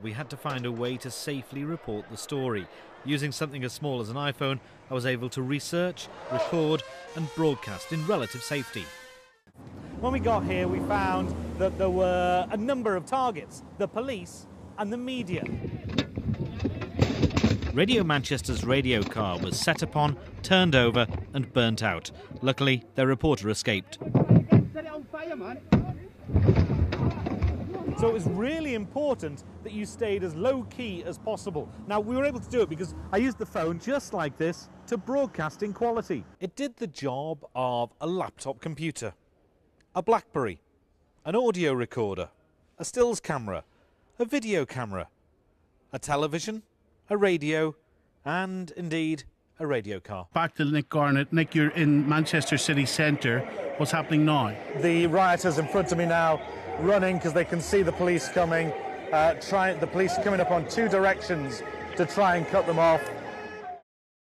We had to find a way to safely report the story. Using something as small as an iPhone, I was able to research, record and broadcast in relative safety. When we got here, we found that there were a number of targets: the police and the media. Radio Manchester's radio car was set upon, turned over and burnt out. Luckily, their reporter escaped. So it was really important that you stayed as low-key as possible. Now, we were able to do it because I used the phone just like this to broadcast in quality. It did the job of a laptop computer, a BlackBerry, an audio recorder, a stills camera, a video camera, a television, a radio, and indeed a radio car. Back to Nick Garnett. Nick, you're in Manchester city centre. What's happening now? The rioters in front of me now running because they can see the police coming. The police are coming up on two directions to try and cut them off.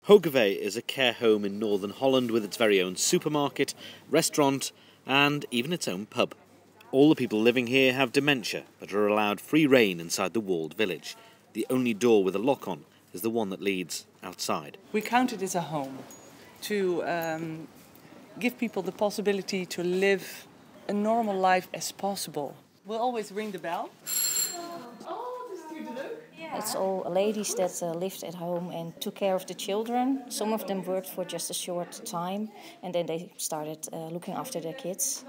Hogeveen is a care home in northern Holland with its very own supermarket, restaurant and even its own pub. All the people living here have dementia but are allowed free rein inside the walled village. The only door with a lock on is the one that leads outside. We count it as a home to give people the possibility to live a normal life as possible. We'll always ring the bell. It's all ladies that lived at home and took care of the children. Some of them worked for just a short time and then they started looking after their kids.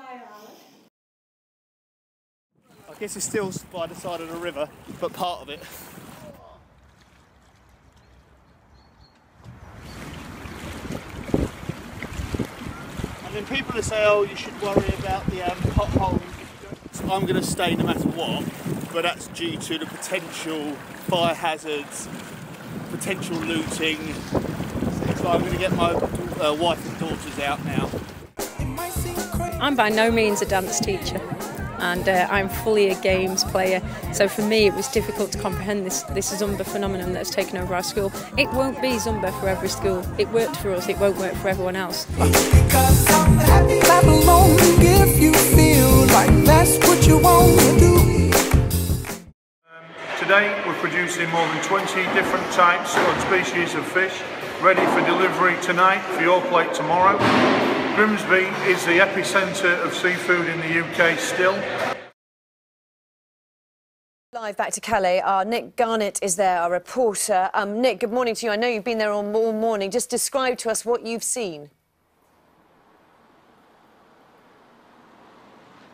I guess it's still by the side of the river, but part of it. And then people that say, oh, you should worry about the potholes. I'm going to stay no matter what, but that's due to the potential fire hazards, potential looting. So I'm going to get my wife and daughters out now. I'm by no means a dance teacher, and I'm fully a games player, so for me it was difficult to comprehend this Zumba phenomenon that's taken over our school. It won't be Zumba for every school. It worked for us, it won't work for everyone else. Today we're producing more than 20 different types and species of fish, ready for delivery tonight for your plate tomorrow. Grimsby is the epicentre of seafood in the UK still. Live back to Calais, our Nick Garnett is there, our reporter. Nick, good morning to you. I know you've been there all morning. Just describe to us what you've seen.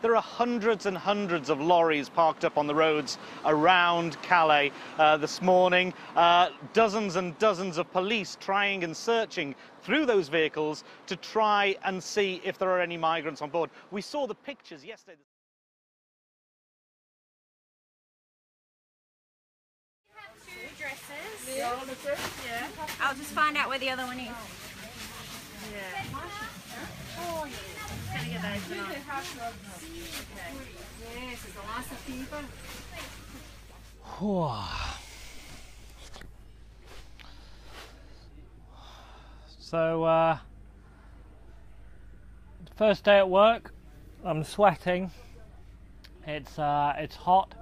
There are hundreds and hundreds of lorries parked up on the roads around Calais this morning. Dozens and dozens of police trying and searching through those vehicles to try and see if there are any migrants on board. We saw the pictures yesterday. You have two dresses. Yeah. I'll just find out where the other one is. Yeah. Oh, yeah. Gonna get those tonight. Yes, there's lots of people. So, first day at work, I'm sweating. It's hot.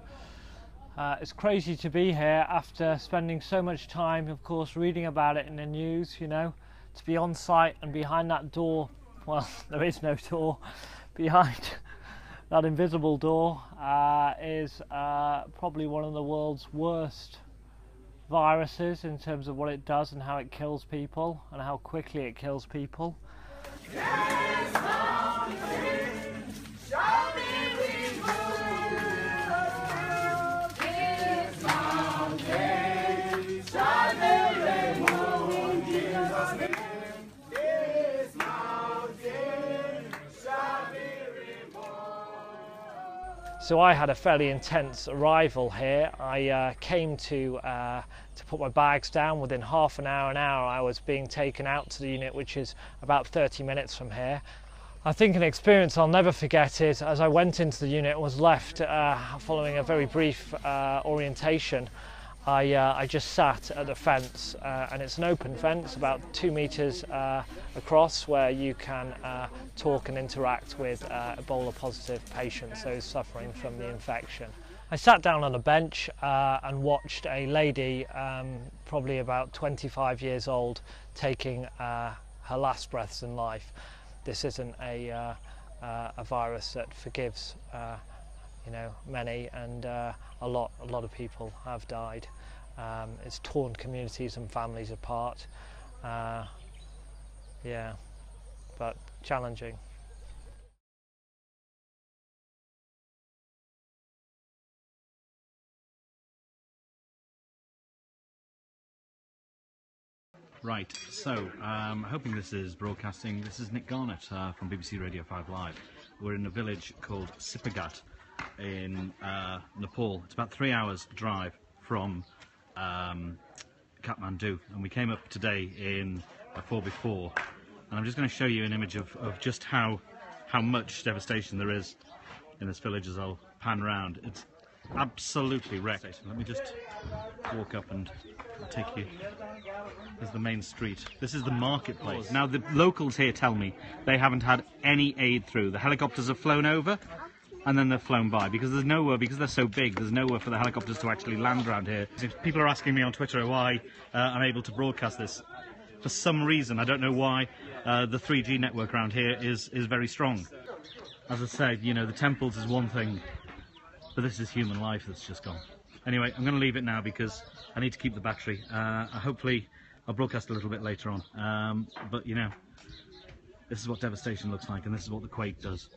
It's crazy to be here after spending so much time, of course, reading about it in the news, you know, to be on site and behind that door. Well, there is no door. Behind that invisible door is probably one of the world's worst viruses in terms of what it does and how it kills people and how quickly it kills people. So I had a fairly intense arrival here. I came to put my bags down. Within half an hour, I was being taken out to the unit, which is about 30 minutes from here. I think an experience I'll never forget is as I went into the unit and was left following a very brief orientation, I just sat at the fence, and it's an open fence about 2 meters across, where you can talk and interact with Ebola positive patients, those suffering from the infection. I sat down on a bench and watched a lady, probably about 25 years old, taking her last breaths in life. This isn't a virus that forgives, you know, many, and a lot of people have died. It's torn communities and families apart. Yeah, but challenging. Right, so hoping this is broadcasting. This is Nick Garnett from BBC Radio 5 Live. We're in a village called Sipagat in Nepal. It's about 3 hours drive from Kathmandu, and we came up today in a 4x4, and I'm just going to show you an image of just how much devastation there is in this village as I'll pan around. It's absolutely wrecked. Let me just walk up and take you. This is the main street. This is the marketplace. Now the locals here tell me they haven't had any aid through. The helicopters have flown over and then they've flown by because there's nowhere, because they're so big, there's nowhere for the helicopters to actually land around here. People are asking me on Twitter why I'm able to broadcast this. For some reason, I don't know why, the 3G network around here is very strong. As I said, you know, the temples is one thing, but this is human life that's just gone. Anyway, I'm going to leave it now because I need to keep the battery. Hopefully I'll broadcast a little bit later on. But, you know, this is what devastation looks like, and this is what the quake does.